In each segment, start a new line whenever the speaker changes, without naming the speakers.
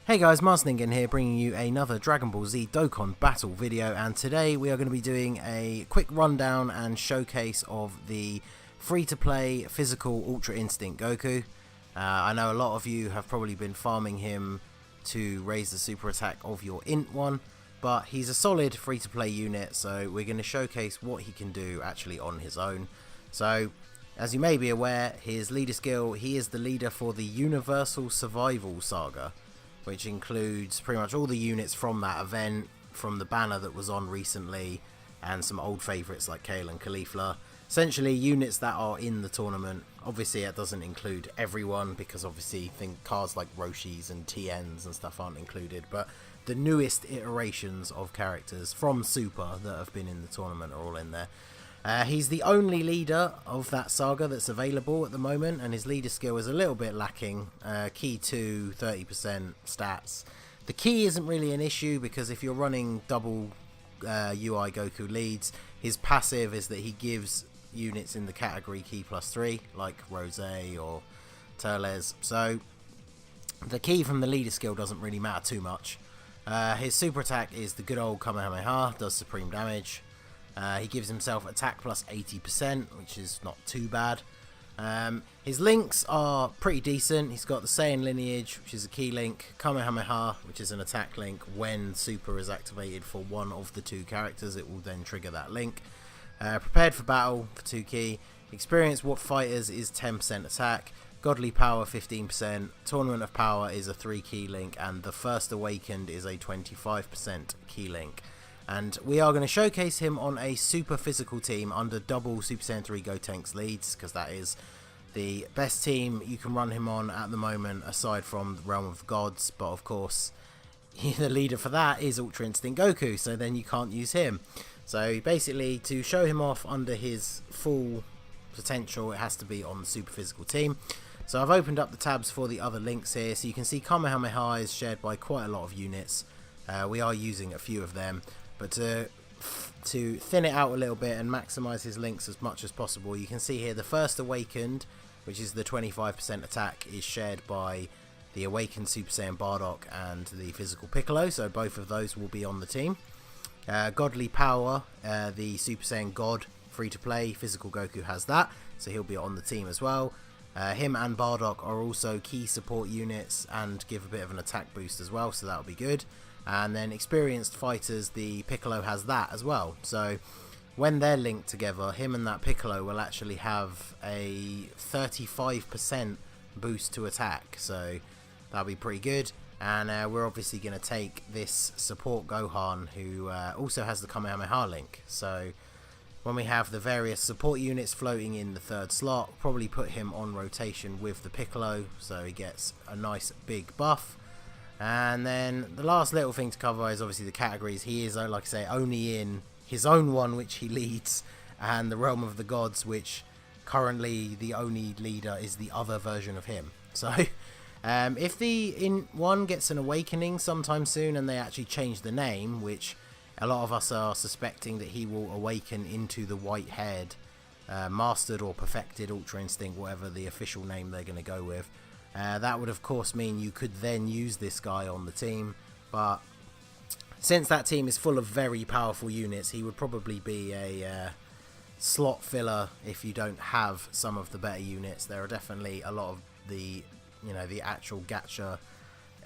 Hey guys, Marsningen here, bringing you another Dragon Ball Z Dokkan battle video, and today we are going to be doing a quick rundown and showcase of the free-to-play physical Ultra Instinct Goku. I know a lot of you have probably been farming him to raise the super attack of your INT one, but he's a solid free-to-play unit, so we're going to showcase what he can do actually on his own. So, as you may be aware, his leader skill, he is the leader for the Universal Survival Saga, which includes pretty much all the units from that event, from the banner that was on recently, and some old favourites like Kale and Caulifla. Essentially, units that are in the tournament. Obviously, it doesn't include everyone, because obviously cards like Roshis and TNs and stuff aren't included, but the newest iterations of characters from Super that have been in the tournament are all in there. He's the only leader of that saga that's available at the moment, and his leader skill is a little bit lacking. Key 2, 30% stats. The key isn't really an issue, because if you're running double UI Goku leads, his passive is that he gives units in the category Key +3, like Rose or Turles. So the key from the leader skill doesn't really matter too much. His super attack is the good old Kamehameha, does supreme damage. He gives himself attack plus 80%, which is not too bad. His links are pretty decent. He's got the Saiyan lineage, which is a key link, Kamehameha, which is an attack link. When super is activated for one of the two characters, it will then trigger that link. Prepared for battle for 2 key. Experienced Warp Fighters is 10% attack. Godly Power 15%. Tournament of Power is a 3 key link, and the First Awakened is a 25% key link. And we are going to showcase him on a super physical team under double Super Saiyan 3 Gotenks leads, because that is the best team you can run him on at the moment, aside from the Realm of the Gods. But of course, the leader for that is Ultra Instinct Goku, so then you can't use him. So basically, to show him off under his full potential, it has to be on the super physical team. So I've opened up the tabs for the other links here, so you can see Kamehameha is shared by quite a lot of units. We are using a few of them. But to thin it out a little bit and maximise his links as much as possible, you can see here the First Awakened, which is the 25% attack, is shared by the Awakened Super Saiyan Bardock and the Physical Piccolo, so both of those will be on the team. Godly Power, the Super Saiyan God, free to play, Physical Goku has that, so he'll be on the team as well. Him and Bardock are also key support units and give a bit of an attack boost as well, so that'll be good. And then Experienced Fighters, the Piccolo has that as well. So when they're linked together, him and that Piccolo will actually have a 35% boost to attack. So that'll be pretty good. And we're obviously going to take this support Gohan, who also has the Kamehameha link. So when we have the various support units floating in the third slot, probably put him on rotation with the Piccolo, so he gets a nice big buff. And then the last little thing to cover is obviously the categories. He is, like I say, only in his own one, which he leads, and the Realm of the Gods, which currently the only leader is the other version of him. So if the INT one gets an awakening sometime soon and they actually change the name, which a lot of us are suspecting that he will awaken into the white-haired, mastered or perfected Ultra Instinct, whatever the official name they're going to go with. That would of course mean you could then use this guy on the team, but since that team is full of very powerful units, he would probably be a slot filler if you don't have some of the better units. There are definitely a lot of the actual gacha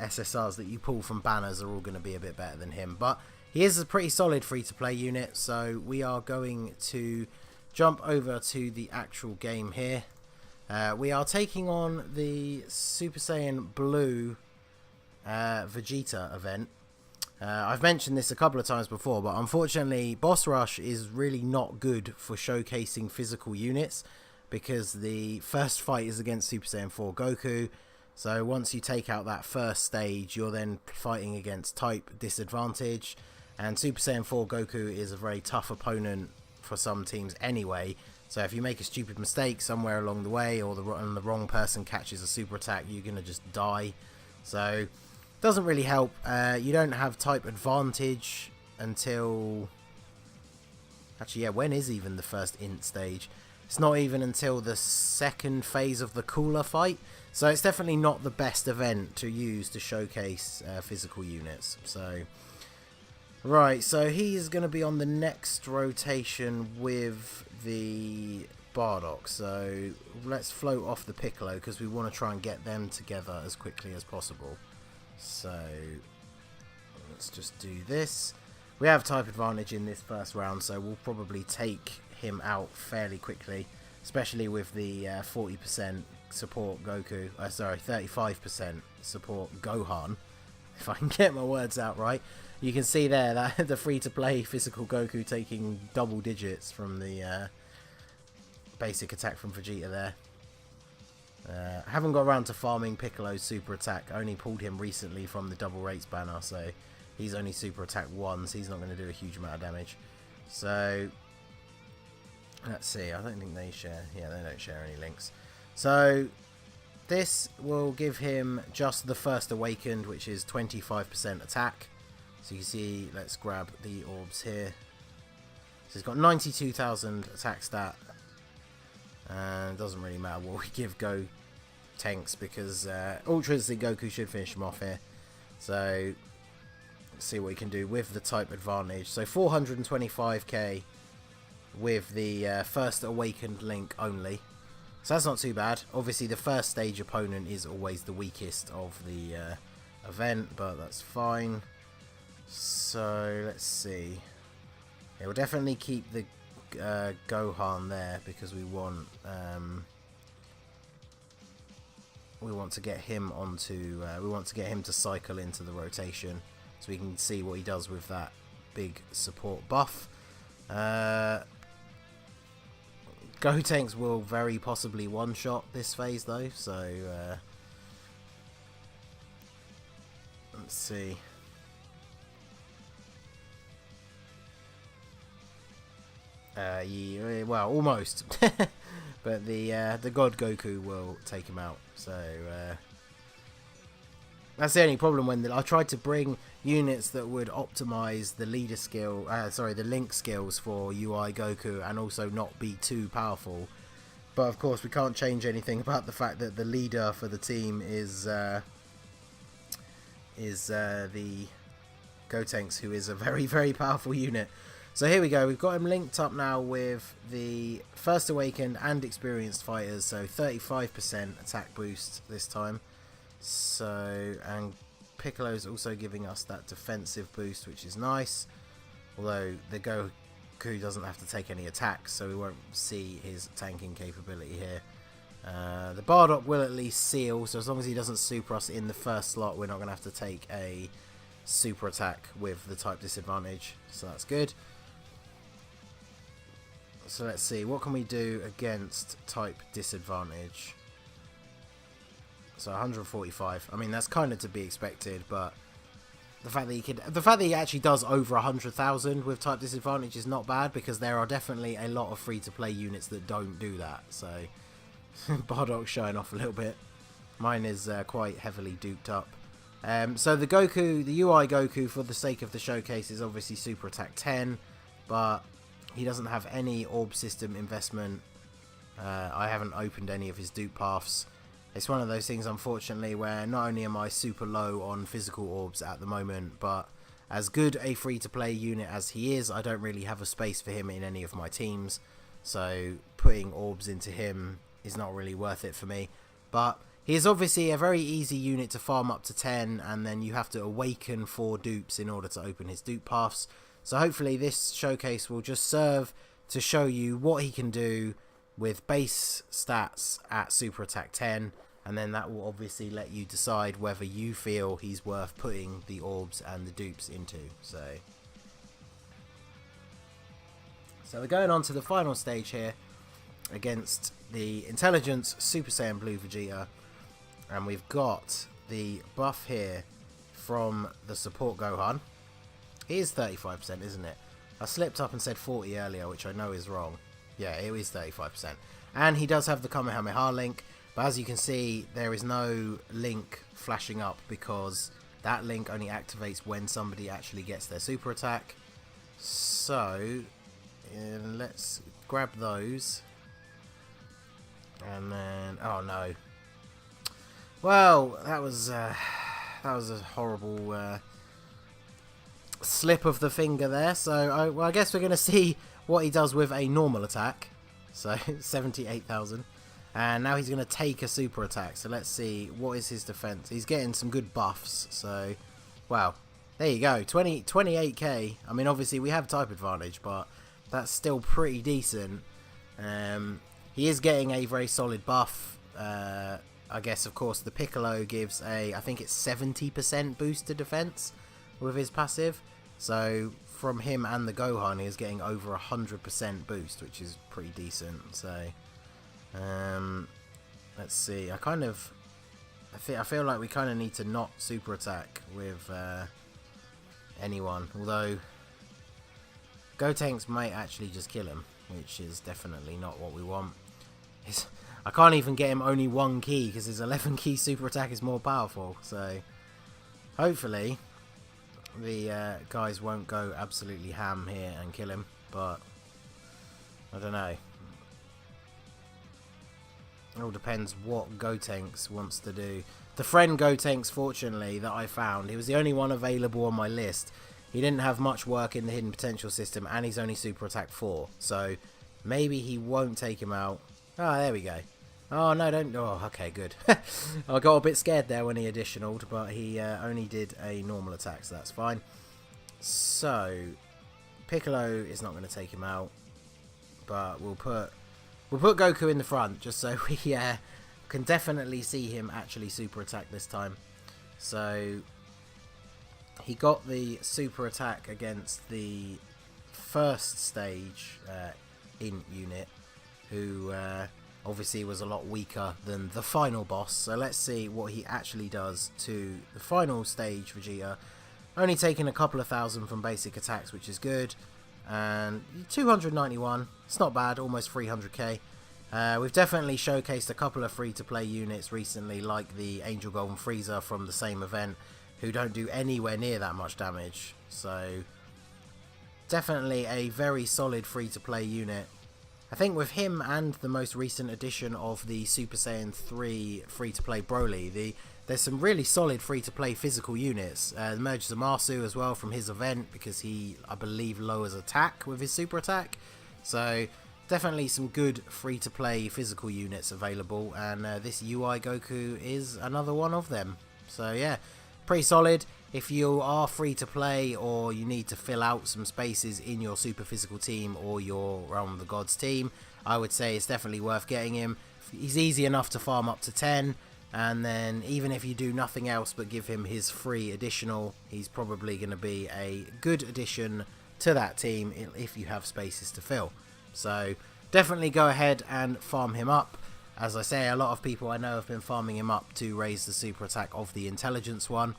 SSRs that you pull from banners are all going to be a bit better than him, but he is a pretty solid free-to-play unit. So we are going to jump over to the actual game here. We are taking on the Super Saiyan Blue Vegeta event. I've mentioned this a couple of times before, but unfortunately Boss Rush is really not good for showcasing physical units, because the first fight is against Super Saiyan 4 Goku. So once you take out that first stage, you're then fighting against type disadvantage, and Super Saiyan 4 Goku is a very tough opponent for some teams anyway. So if you make a stupid mistake somewhere along the way, or the wrong person catches a super attack, you're going to just die. So it doesn't really help. You don't have type advantage until... Actually, yeah, when is even the first INT stage? It's not even until the second phase of the cooler fight. So it's definitely not the best event to use to showcase physical units. So, right, so he's going to be on the next rotation with the Bardock. So let's float off the Piccolo because we want to try and get them together as quickly as possible. So let's just do this. We have type advantage in this first round, so we'll probably take him out fairly quickly, especially with the 40% support Goku, sorry, 35% support Gohan, if I can get my words out right. You can see there that the free-to-play physical Goku taking double digits from the basic attack from Vegeta there. I haven't got around to farming Piccolo's super attack. I only pulled him recently from the double rates banner, so he's only super attack 1, so he's not going to do a huge amount of damage. So let's see, I don't think they share. Yeah, they don't share any links. So this will give him just the first awakened, which is 25% attack. So you can see, let's grab the orbs here. So he's got 92,000 attack stat. And it doesn't really matter what we give Tanks because Ultra Instinct Goku should finish him off here. So let's see what he can do with the type advantage. So 425k with the first awakened link only. So that's not too bad. Obviously the first stage opponent is always the weakest of the event, but that's fine. So let's see. Yeah, we'll definitely keep the Gohan there because we want to get him onto we want to get him to cycle into the rotation so we can see what he does with that big support buff. Tanks will very possibly one-shot this phase though, so let's see. Yeah, well, almost. But the God Goku will take him out. So that's the only problem when I tried to bring units that would optimize the leader skill, the link skills for UI Goku and also not be too powerful. But of course we can't change anything about the fact that the leader for the team is the Gotenks, who is a very, very powerful unit. So here we go, we've got him linked up now with the first awakened and experienced fighters, so 35% attack boost this time. So, and Piccolo's also giving us that defensive boost, which is nice. Although the Goku doesn't have to take any attacks, so we won't see his tanking capability here. The Bardock will at least seal, so as long as he doesn't super us in the first slot, we're not going to have to take a super attack with the type disadvantage, so that's good. So let's see, what can we do against type disadvantage? So 145. I mean, that's kind of to be expected, but the fact that he actually does over 100,000 with type disadvantage is not bad, because there are definitely a lot of free-to-play units that don't do that. So Bardock's showing off a little bit. Mine is quite heavily duped up. So the Goku, the UI Goku, for the sake of the showcase, is obviously super attack 10, but he doesn't have any orb system investment. I haven't opened any of his dupe paths. It's one of those things, unfortunately, where not only am I super low on physical orbs at the moment, but as good a free-to-play unit as he is, I don't really have a space for him in any of my teams. So putting orbs into him is not really worth it for me. But he is obviously a very easy unit to farm up to 10, and then you have to awaken 4 dupes in order to open his dupe paths. So hopefully this showcase will just serve to show you what he can do with base stats at super attack 10, and then that will obviously let you decide whether you feel he's worth putting the orbs and the dupes into. So we're going on to the final stage here against the Intelligence Super Saiyan Blue Vegeta, and we've got the buff here from the support Gohan. It is 35%, isn't it? I slipped up and said 40 earlier, which I know is wrong. Yeah, it is 35%. And he does have the Kamehameha link, but as you can see, there is no link flashing up because that link only activates when somebody actually gets their super attack. So let's grab those. And then, oh no. Well, that was a horrible slip of the finger there. So I guess we're going to see what he does with a normal attack. So 78,000. And now he's going to take a super attack. So let's see, what is his defense? He's getting some good buffs. So, wow. There you go, 28k. I mean, obviously we have type advantage, but that's still pretty decent. He is getting a very solid buff. I guess, of course, the Piccolo gives I think it's 70% boost to defense with his passive. So from him and the Gohan, he is getting over 100% boost, which is pretty decent. So let's see. I feel like we kind of need to not super attack with anyone, although Gotenks might actually just kill him, which is definitely not what we want. I can't even get him only 1 key because his 11 key super attack is more powerful, so hopefully the guys won't go absolutely ham here and kill him, but I don't know. It all depends what Gotenks wants to do. The friend Gotenks, fortunately, that I found, he was the only one available on my list. He didn't have much work in the hidden potential system, and he's only super attack 4. So maybe he won't take him out. Oh, there we go. Oh, no, don't. Oh, okay, good. I got a bit scared there when he additionaled, but he only did a normal attack, so that's fine. So Piccolo is not going to take him out, but we'll put Goku in the front just so we can definitely see him actually super attack this time. So he got the super attack against the first stage INT unit, who obviously was a lot weaker than the final boss. So let's see what he actually does to the final stage Vegeta. Only taking a couple of thousand from basic attacks, which is good. And 291, it's not bad, almost 300k. We've definitely showcased a couple of free-to-play units recently, like the Angel Golden Frieza from the same event, who don't do anywhere near that much damage. So definitely a very solid free-to-play unit. I think with him and the most recent edition of the Super Saiyan 3 free-to-play Broly, there's some really solid free-to-play physical units. The Merge Zamasu as well from his event, because he, I believe, lowers attack with his super attack. So definitely some good free-to-play physical units available, and this UI Goku is another one of them. So yeah, pretty solid. If you are free to play, or you need to fill out some spaces in your super physical team or your Realm of the Gods team, I would say it's definitely worth getting him. He's easy enough to farm up to 10, and then even if you do nothing else but give him his free additional, he's probably going to be a good addition to that team if you have spaces to fill. So definitely go ahead and farm him up. As I say, a lot of people I know have been farming him up to raise the super attack of the intelligence one.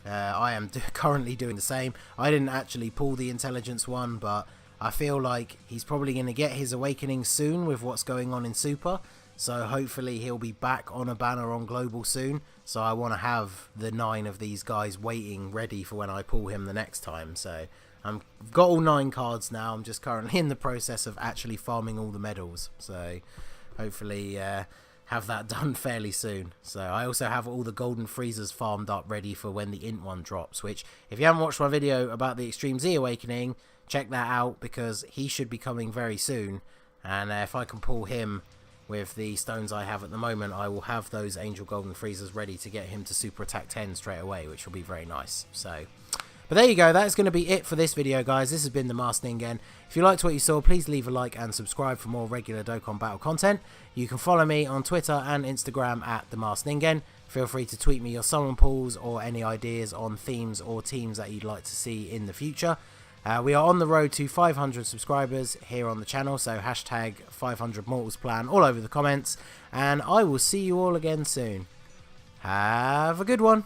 I am currently doing the same. I didn't actually pull the intelligence one, but I feel like he's probably going to get his awakening soon with what's going on in Super. So hopefully he'll be back on a banner on Global soon. So I want to have the 9 of these guys waiting ready for when I pull him the next time. So I've got all 9 cards now. I'm just currently in the process of actually farming all the medals. So hopefully have that done fairly soon. So I also have all the golden freezers farmed up ready for when the INT one drops, which if you haven't watched my video about the Extreme Z Awakening, check that out, because he should be coming very soon. And if I can pull him with the stones I have at the moment, I will have those Angel Golden Freezers ready to get him to Super Attack 10 straight away, which will be very nice. So, but there you go, that's going to be it for this video, guys. This has been the Masked Ningen. If you liked what you saw, please leave a like and subscribe for more regular Dokkan Battle content. You can follow me on Twitter and Instagram at the Masked Ningen. Feel free to tweet me your summon pulls or any ideas on themes or teams that you'd like to see in the future. We are on the road to 500 subscribers here on the channel, so hashtag 500 Mortals Plan all over the comments, and I will see you all again soon. Have a good one.